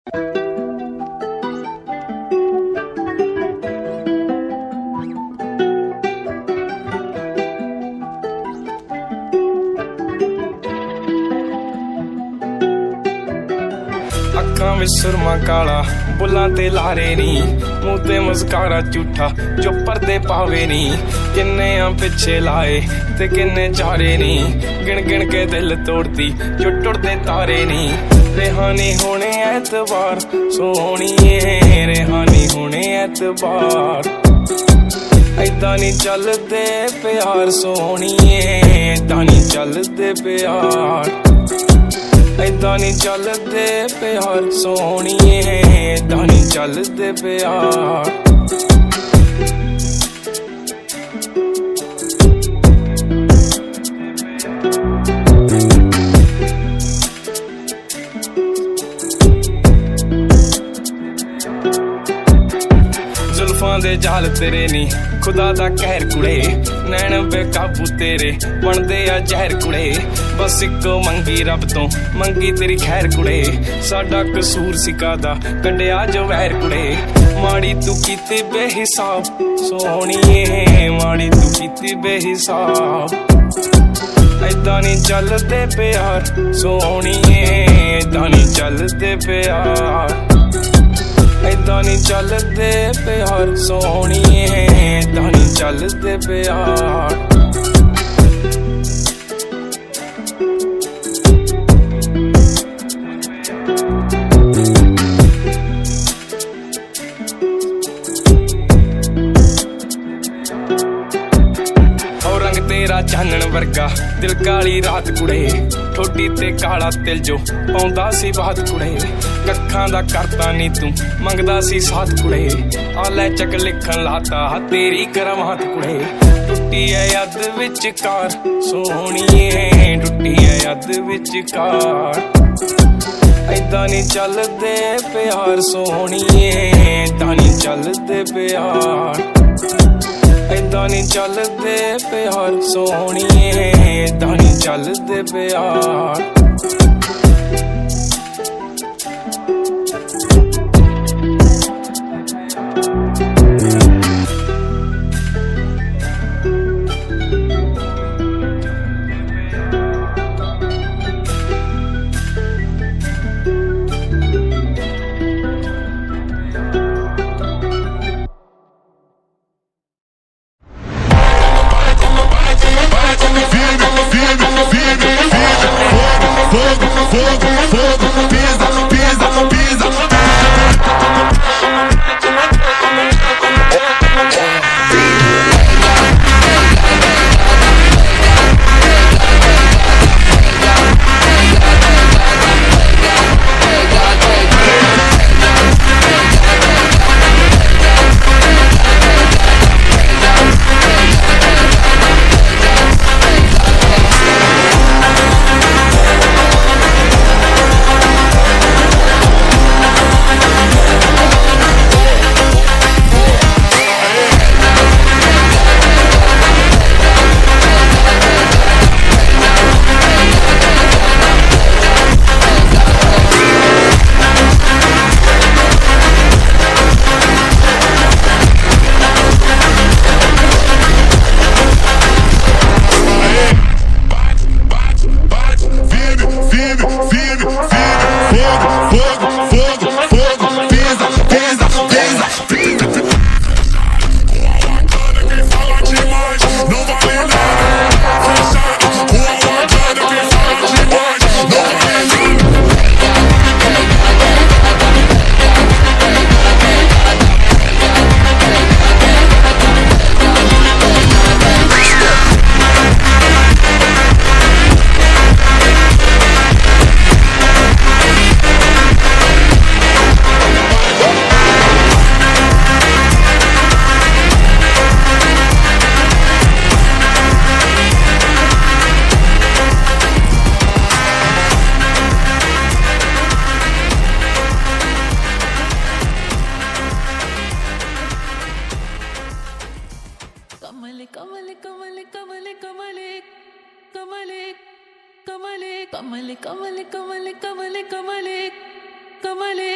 ਅੱਖਾਂ ਵਿੱਚ ਸੁਰਮਾ ਕਾਲਾ, ਬੁੱਲਾਂ ਤੇ ਲਾਰੇ ਨੀ, ਮੂੰਹ ਤੇ ਮੁਸਕਾਰਾ ਝੂਠਾ ਜੋ ਪਰਦੇ ਪਾਵੇ ਨੀ। ਕਿੰਨੇ ਆ ਪਿੱਛੇ ਲਾਏ ਤੇ ਕਿੰਨੇ ਚਾਰੇ ਨੀ, ਗਿਣ ਗਿਣ ਕੇ ਦਿਲ ਤੋੜਦੀ ਜੋ ਟੁੱਟਦੇ ਤਾਰੇ ਨੀ। ਰਿਹਾਨੀ ਹੋਣੇ ਐਤਵਾਰ ਸੋਹਣੀਏ, ਰਿਹਾਨੀ ਹੋਣੇ ਐਤਵਾਰ। ਏਦਾਂ ਨੀ ਚੱਲਦੇ ਪਿਆਰ ਸੋਹਣੀਏ, ਏਦਾਂ ਨੀ ਚੱਲਦੇ ਪਿਆਰ। ਏਦਾਂ ਨੀ ਚੱਲਦੇ ਪਿਆਰ ਸੋਹਣੀਏ, ਏਦਾਂ ਨੀ ਚੱਲਦੇ ਪਿਆਰ। ਜ਼ੁਲਫਾਂ ਦੇ ਜਾਲ ਤੇਰੇ ਨੀ, ਖੁਦਾ ਦਾ ਕਹਿਰ ਕੁੜੇ। ਨੈਣ ਬੇਕਾਬੂ ਤੇਰੇ ਬਣਦੇ ਆ ਜ਼ਹਿਰ ਕੁੜੇ। ਬਸ ਇੱਕੋ ਮੰਗੀ ਰੱਬ ਤੋਂ, ਮੰਗੀ ਤੇਰੀ ਖੈਰ ਕੁੜੇ। ਸਾਡਾ ਕਸੂਰ ਸੀ ਕਾਹਦਾ, ਕੱਢਿਆ ਜੋ ਵੈਰ ਕੁੜੇ। ਮਾੜੀ ਤੂੰ ਕੀਤੀ ਬੇਹਿਸਾਬ ਸੋਹਣੀਏ, ਮਾੜੀ ਤੂੰ ਕੀਤੀ ਬੇਹਿਸਾਬ। ਏਦਾਂ ਨੀ ਚੱਲਦੇ ਪਿਆਰ ਸੋਹਣੀਏ, ਏਦਾਂ ਨੀ ਚੱਲਦੇ ਪਿਆਰ। ਏਦਾਂ ਨੀ ਚੱਲਦੇ ਪਿਆਰ ਸੋਹਣੀਏ, ਏਦਾਂ ਨੀ ਚੱਲਦੇ ਪਿਆਰ। ਤੇਰਾ ਚਾਨਣ ਵਰਗਾ ਦਿਲ ਕਾਲੀ ਰਾਤ ਕੁੜੇ। ਠੋਡੀ ਤੇ ਕਾਲਾ ਤਿਲ ਜੋ ਪਾਉਂਦਾ ਸੀ ਬਾਤ ਕੁੜੇ। ਕੱਖਾਂ ਦਾ ਕਰਤਾ ਨੀ ਤੂੰ ਮੰਗਦਾ ਸੀ ਸਾਥ ਕੁੜੇ। ਆ ਲੈ ਚੱਕ ਲਿਖਣ ਲਾਤਾ ਤੇਰੀ ਕਰਾਮਾਤ ਕੁੜੇ। ਟੁੱਟੀ ਐ ਅੱਧ ਵਿਚਕਾਰ ਸੋਹਣੀਏ, ਟੁੱਟੀ ਐ ਅੱਧ ਵਿਚਕਾਰ। ਏਦਾਂ ਨੀ ਚੱਲਦੇ ਪਿਆਰ ਸੋਹਣੀਏ, ਏਦਾਂ ਨੀ ਚੱਲਦੇ ਪਿਆਰ। ਏਦਾਂ ਨੀ ਚੱਲਦੇ ਪਿਆਰ ਸੋਹਣੀਏ, ਏਦਾਂ ਨੀ ਚੱਲਦੇ ਪਿਆਰ। Fogo, fogo, pisa, pisa, pisa. कमले कमले कमले कमले कमले कमले कमले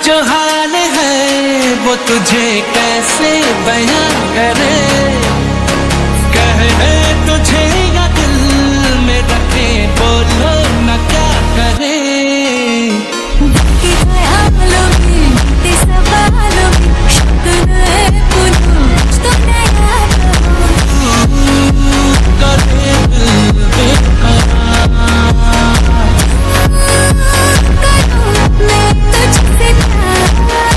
जो हाल है वो तुझे कैसे बयां करे, कहे तुझे या दिल में रखे, बोलो न क्या करे। बीते ख्यालों में, बीते सवालों में, शुक्र है पुनः तो नया करे दिल बेकरार, करूं मैं तुझसे प्यार।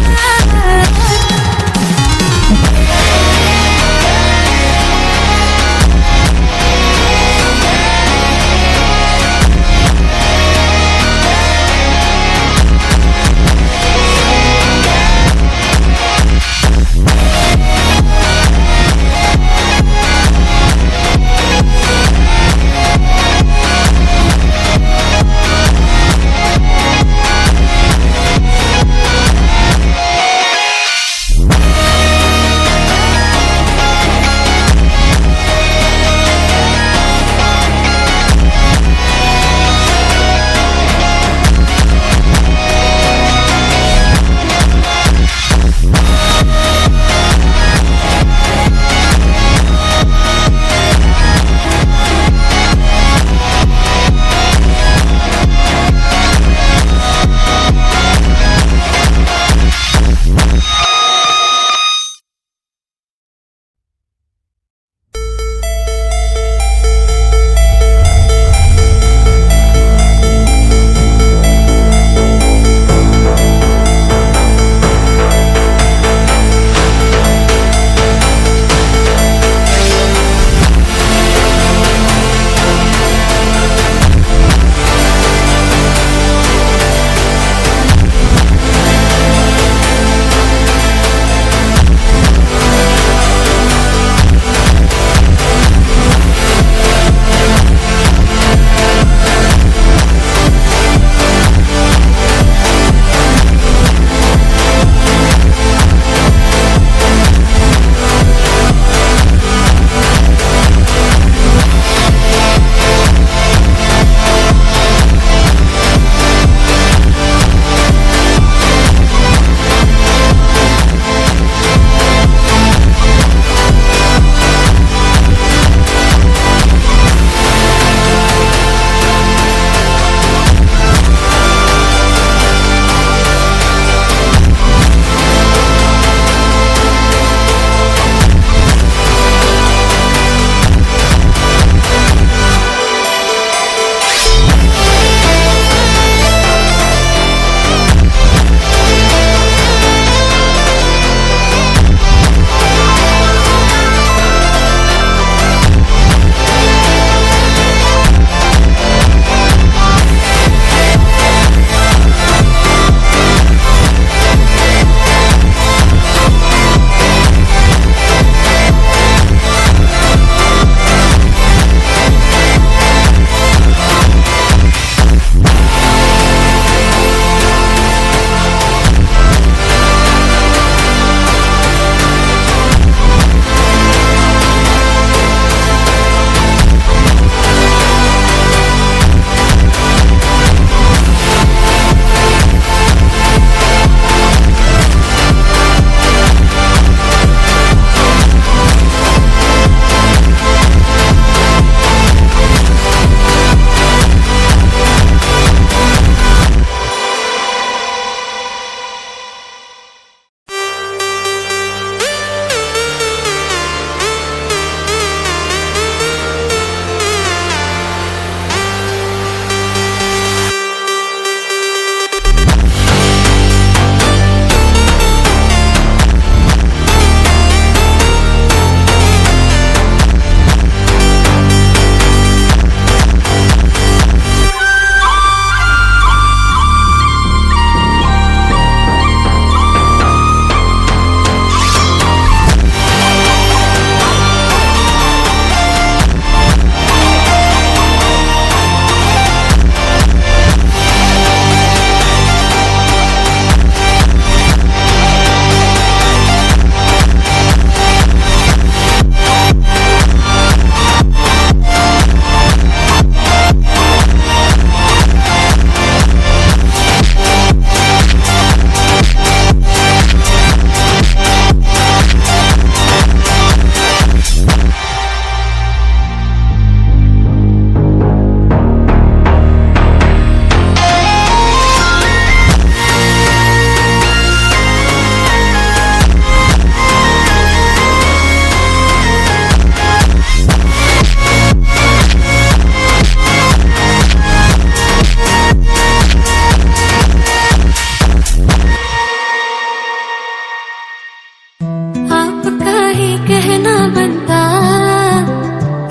ना बनता,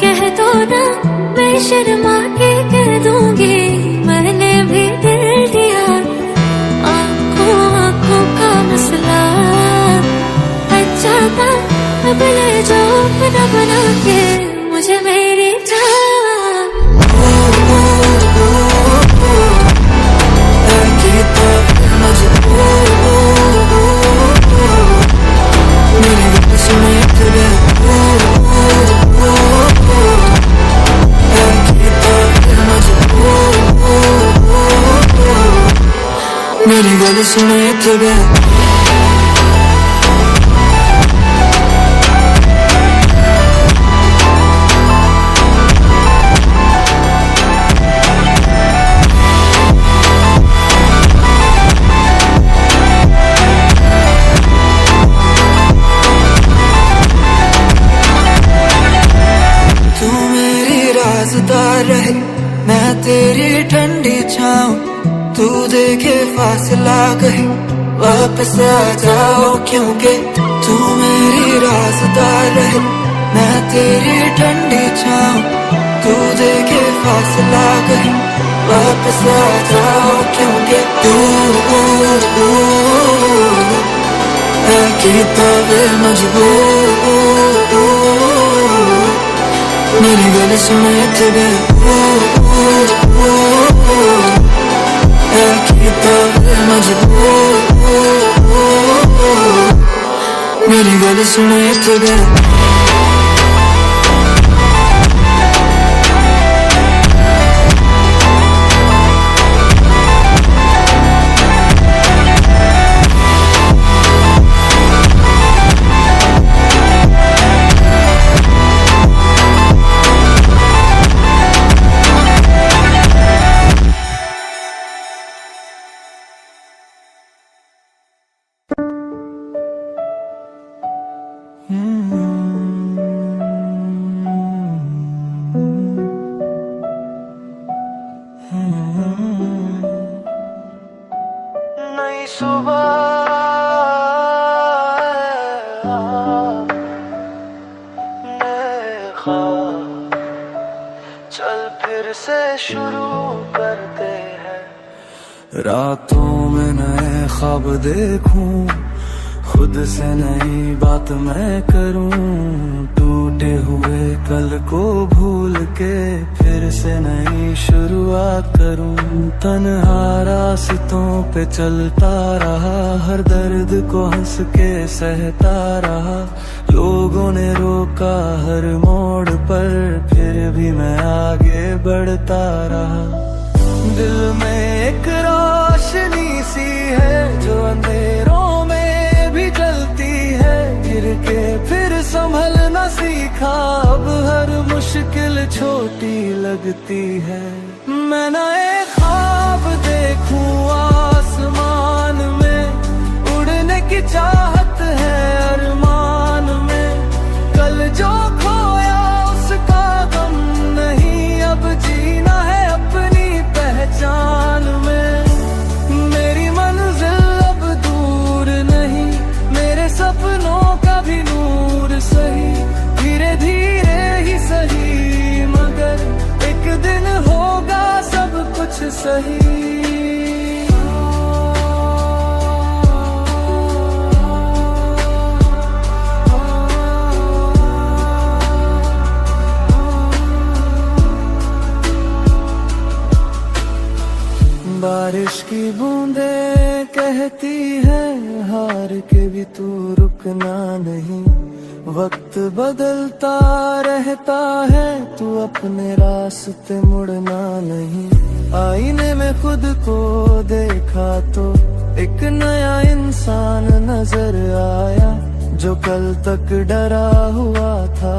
कह दो ना, मैं शर्मा के कह दूंगी मैंने भी दिल दिया। आंखों आंखों का मसला अच्छा था, अब ले जाओ अपना बना के मुझे मेरी जान। मेरी गल सुनो इत्थे बैठ रहे, मैं तेरी ठंडी छाऊं, तू देखे फासला कहे वापस आ जाओ, क्योंकि तू मेरी राज़दार रहे। मैं तेरी ठंडी छाऊं, तू देखे फासला कहे वापस आ जाओ, क्योंकि तू कीता वे मजबूर। मेरी गल सुन इत्थे बैठ कीता वे मजबूर। मेरी गल सुन इत्थे बैठ नई सुबह नए ख्वाब, चल फिर से शुरू करते हैं। रातों में नए ख्वाब देखूं, खुद से नई बात मैं करूं, टूटे हुए कल को भूल के फिर से नई शुरुआत करूं। तन्हा रास्तों पे चलता रहा, हर दर्द को हंस के सहता रहा। लोगों ने रोका हर मोड़ पर, फिर भी मैं आगे बढ़ता रहा। दिल में एक रोशनी सी है जो अंधेरों में भी जलती है। गिर के फिर संभलना सीखा, अब हर मुश्किल छोटी लगती है। मैं नए ख्वाब देखूं आसमान में, उड़ने की चाहत है अरमान में। कल जो खोया उसका गम नहीं, अब जीना है अपनी पहचान में। मेरी मंजिल अब दूर नहीं, मेरे सपनों का भी नूर सही। धीरे धीरे ही सही, मगर एक दिन होगा सब कुछ सही। बारिश की बूंदें कहती है हार के भी तू रुकना नहीं। वक्त बदलता रहता है, तू अपने रास्ते मुड़ना नहीं। आईने में खुद को देखा तो एक नया इंसान नजर आया। जो कल तक डरा हुआ था,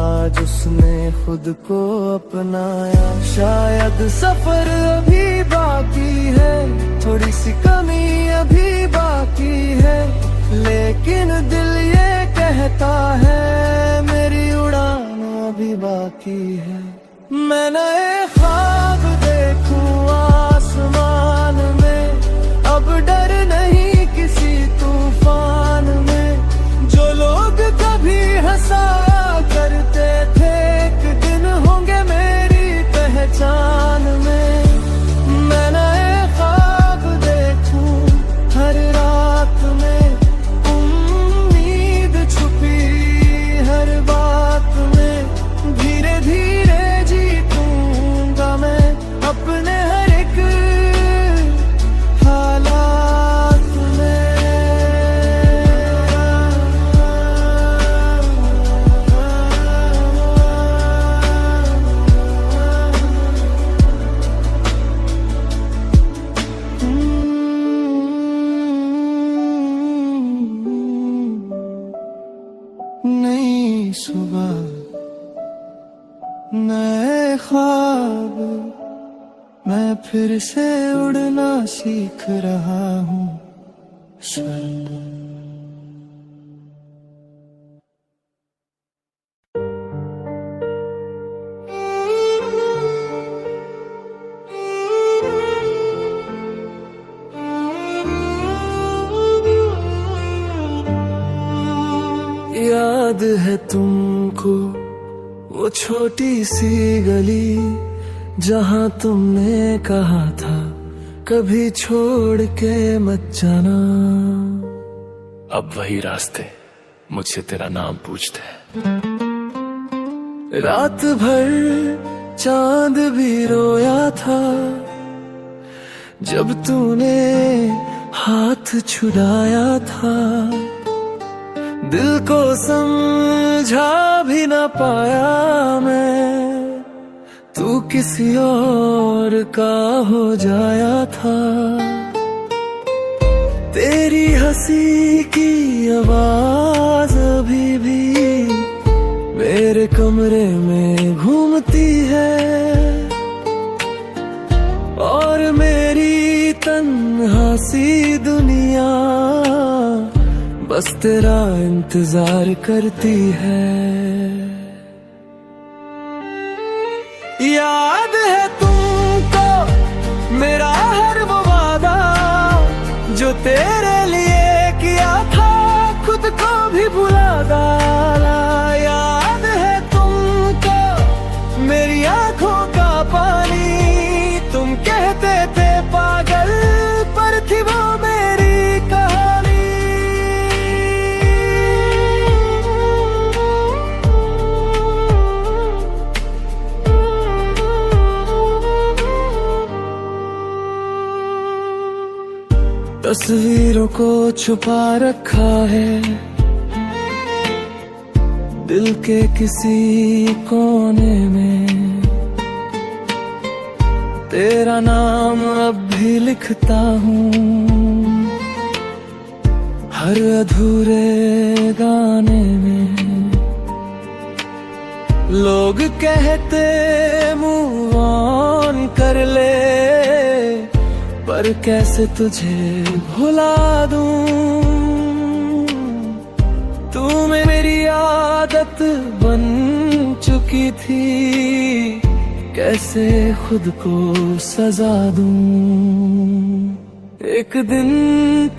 आज उसने खुद को अपनाया। शायद सफर अभी बाकी है, थोड़ी सी कमी अभी बाकी है, लेकिन दिल ये कहता है मेरी उड़ान अभी बाकी है। मैं नए ख्वाब देखूं आसमान में, अब डर नहीं किसी तूफान में। जो लोग कभी हंस सुबह नए ख्वाब मैं फिर से उड़ना सीख रहा हूँ स्वर्ग। याद है तुमको वो छोटी सी गली जहाँ तुमने कहा था कभी छोड़ के मत जाना। अब वही रास्ते मुझसे तेरा नाम पूछते हैं। रात भर चांद भी रोया था जब तूने हाथ छुड़ाया था। दिल को समझा भी ना पाया मैं, तू किसी और का हो जाया था। तेरी हंसी की आवाज अभी भी मेरे कमरे में घूमती है और मेरी तन्हा सी दुनिया बस तेरा इंतजार करती है। याद है तुमको मेरा हर वो वादा जो तेरे लिए किया था, खुद को भी भुला डाला। याद है तुमको मेरी आंखों का पानी, तुम कहते थे पागल पर थी वो मेरी कहानी। तस्वीरों को छुपा रखा है दिल के किसी कोने में, तेरा नाम अब भी लिखता हूँ हर अधूरे गाने में। लोग कहते मूव ऑन कर ले, पर कैसे तुझे भुला दूं। तू मेरी आदत बन चुकी थी, कैसे खुद को सजा दूं। एक दिन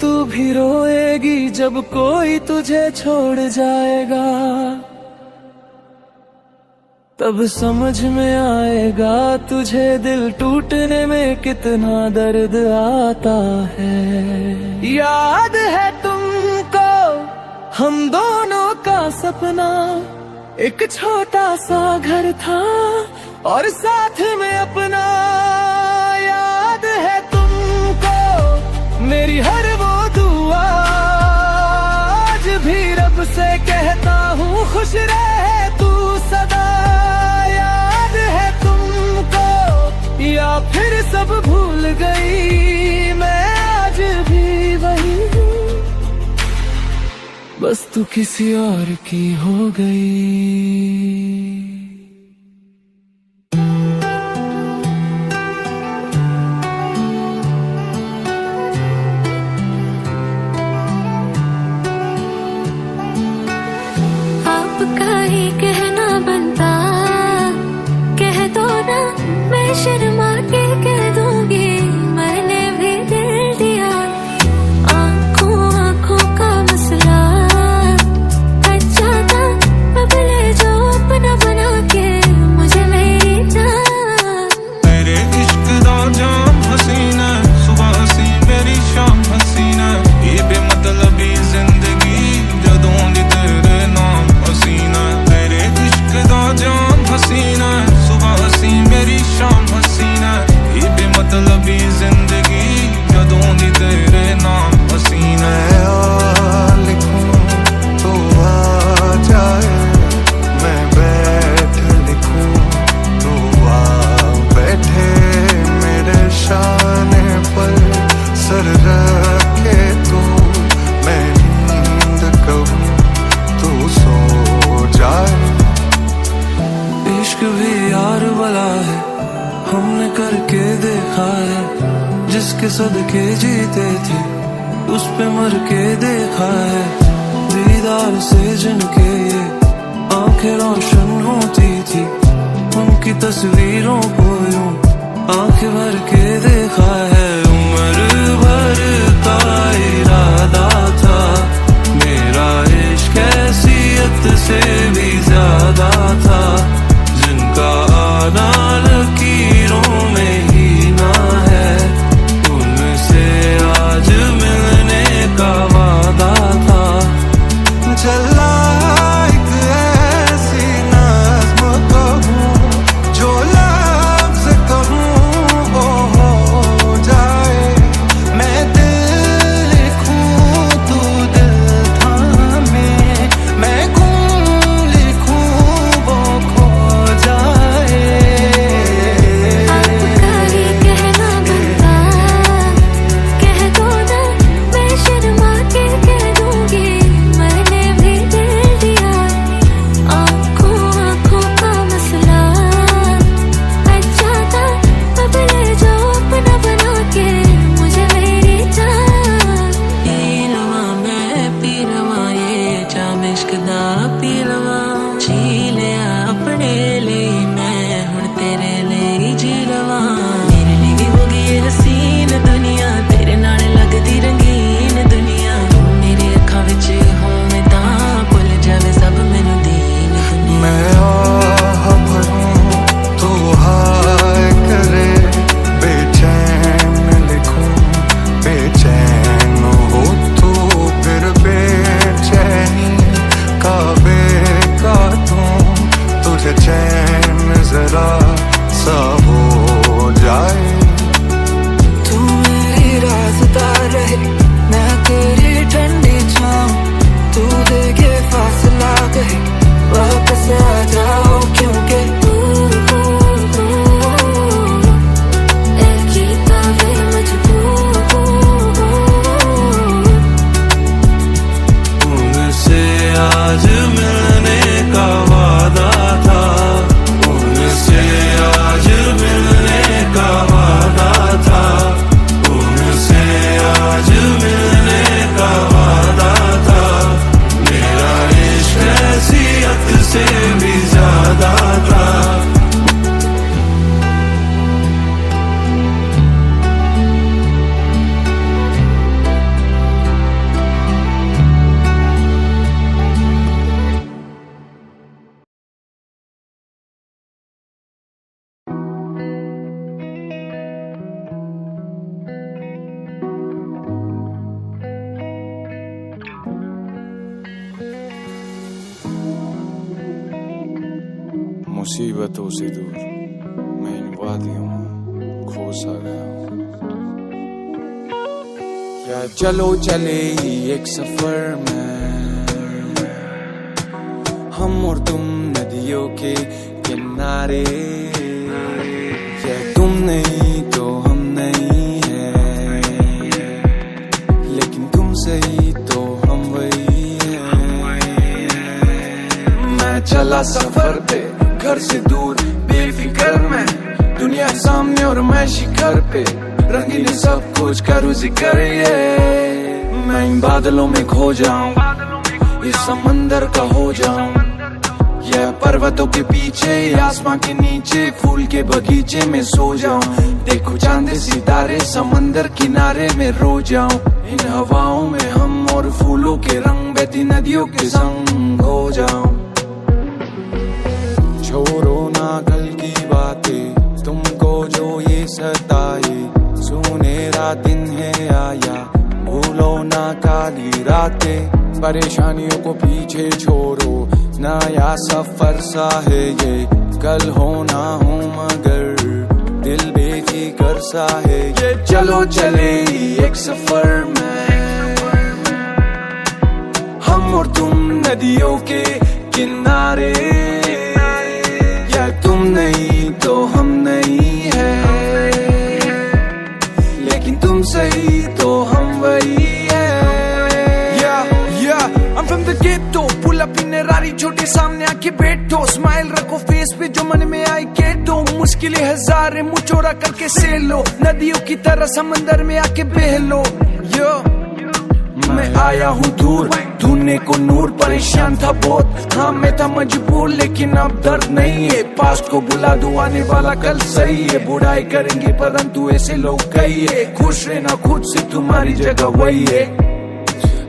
तू भी रोएगी जब कोई तुझे छोड़ जाएगा, तब समझ में आएगा तुझे दिल टूटने में कितना दर्द आता है। याद है तुमको हम दोनों का सपना, एक छोटा सा घर था और साथ में अपना। याद है तुमको मेरी हर वो दुआ, आज भी रब से कहता हूँ खुश रहे तू सदा। या फिर सब भूल गई मैं आज भी वही हूँ, बस तू किसी और की हो गई। आपका ही कहना बनता, कह दो ना मैं शर्मा के कह दूंगी, मैंने भी दिल दिया। आंखों आंखों का मसला अच्छा था, अब ले जाओ अपना बना के मुझे मेरी जान। तेरे इश्क दा जाम हसीना, सुबह हसी मेरी शाम हसीना, ये बेमतलबी जिंदगी जदों दी तेरे नाम हसीना। तेरे इश्क दा जाम हसीना, सुबह हसी मेरी शाम हसीना, करके देखा है, जिसके सदके जीते थे उस पे मर के देखा है। दीदार से जिनके ये आंखें रोशन होती थी, उनकी तस्वीरों को यूं आंखें भर के देखा है। उम्र भर का इरादा था मेरा इश्क हैसियत से भी ज्यादा था, जिनका आना लकीरों में ही ना है, उनसे आज मिलने का वादा था। चला एक ऐसी नज़्म कहूँ जो लफ्ज़ कहूँ वो हो जाए, मैं दिल लिखूँ तू दिल थामे, मैं गुम लिखूँ वो खो जाए। आपका ही कहना बनता, कह दो ना मैं शर्मा के कह दूंगी, मैंने भी दिल दिया। आँखों आँखों का मसला अच्छा था, अब ले जाओ अपना बना के मुझे मेरी जान। पीलवा मैं पीलवा ये जाम इश्क दा पीलवा, जी लिया अपने लिए मैं हुण तेरे लिए जी लवा। मेरे लिए हो गई ये हसीन दुनिया, तेरे नाल लगदी रंगीन दुनिया, तू मेरी अखां विच होवे तां भुल जावे सब मैनू दीन दुनिया। मैं आह भरूं तो हाय करे, बेचैन लिखूं बेचैन हो तो फिर बेचैनी का बेकातूं, तुझे चैन जरा सा हो जाए। तू मेरी रास्ता रहे, मैं तेरी ठंडी छाँव, तू देखे फासला कहे वापस आ जाओ, क्योंकि एक ही कावे मजबूर, उनसे आज मिलने का वादा था, उनसे आज मिलने का वादा था, उनसे आज मिलने का वादा था। मेरा इश्क हैसियत से भी ज्यादा था। मुसीबतों से दूर मैं इन वादियों में खो सा गया हूँ। या चलो चले एक सफर में, हम और तुम नदियों के किनारे, या तुम नहीं तो हम नहीं है, लेकिन तुम सही तो हम वही है। मैं चला सफर पे घर से दूर बेफिक्र में, दुनिया सामने और मैं शिखर पे, रंगीन सब कुछ करूँ जिक्र ये। मैं इन बादलों में खो जाऊं, इस समंदर का हो जाऊं, ये पर्वतों के पीछे आसमां के नीचे फूल के बगीचे में सो जाऊं। देखो चांद सितारे समंदर किनारे में रो जाऊं, इन हवाओं में हम और फूलों के रंग बहती नदियों के संग हो जाऊं। छोड़ो ना कल की बातें, तुमको जो ये सताए, सुनहरा दिन है आया, भूलो ना काली रातें। परेशानियों को पीछे छोड़ो, नया सफर सा है ये, कल हो ना हो मगर दिल बेफिक्र सा है ये। चलो चले एक सफर में, हम और तुम नदियों के किनारे, या तुम नहीं तो हम नहीं है, लेकिन तुम सही तो हम वही है। Yeah, I'm from the ghetto, pull up in rari छोटे सामने आके बैठो, स्माइल रखो फेस पे जो मन में आई के दो, मुश्किलें हजार मुँह चौड़ा करके से लो, नदियों की तरह समंदर में आके बह लो। यो मैं आया हूँ दूर ढूंढने को नूर, परेशान था बहुत हाँ मैं था मजबूर, लेकिन अब दर्द नहीं है, पास्ट को बुला दूं आने वाला कल सही है, बुराई करेंगे परंतु ऐसे लोग कही है, खुश रहना खुद से तुम्हारी जगह वही है।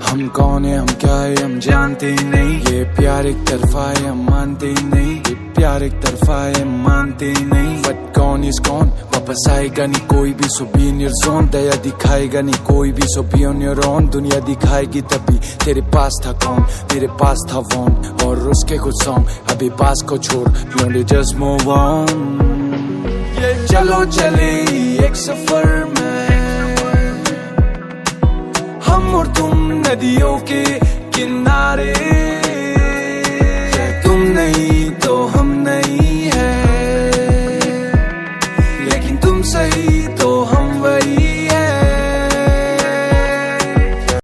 हम कौन है हम क्या है हम जानते ही नहीं, ये प्यार एक तरफा है हम मानते ही नहीं, ये प्यार एक तरफा है हम मानते ही नहीं, बट कौन इज कौन वापस आएगा नहीं कोई भी, सो बी इन योर जोन, दया दिखाएगा नहीं कोई भी, सो बी ऑन योर ओन, दुनिया दिखाएगी तभी तेरे पास था कौन, मेरे पास था वॉन और उसके कुछ सॉन्ग, अभी पास को छोड़ यू जस्ट मूव ऑन। चलो चले एक सफर में हम और तुम नदियों के